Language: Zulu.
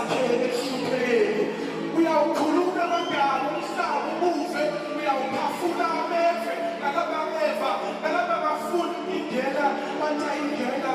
sakhele esihluphekeni. Uyawukhulula amagama umhlaba umuve, uyawuphafula ameve, nalaba ameva, nalaba bafuna ingena, bathi ayingena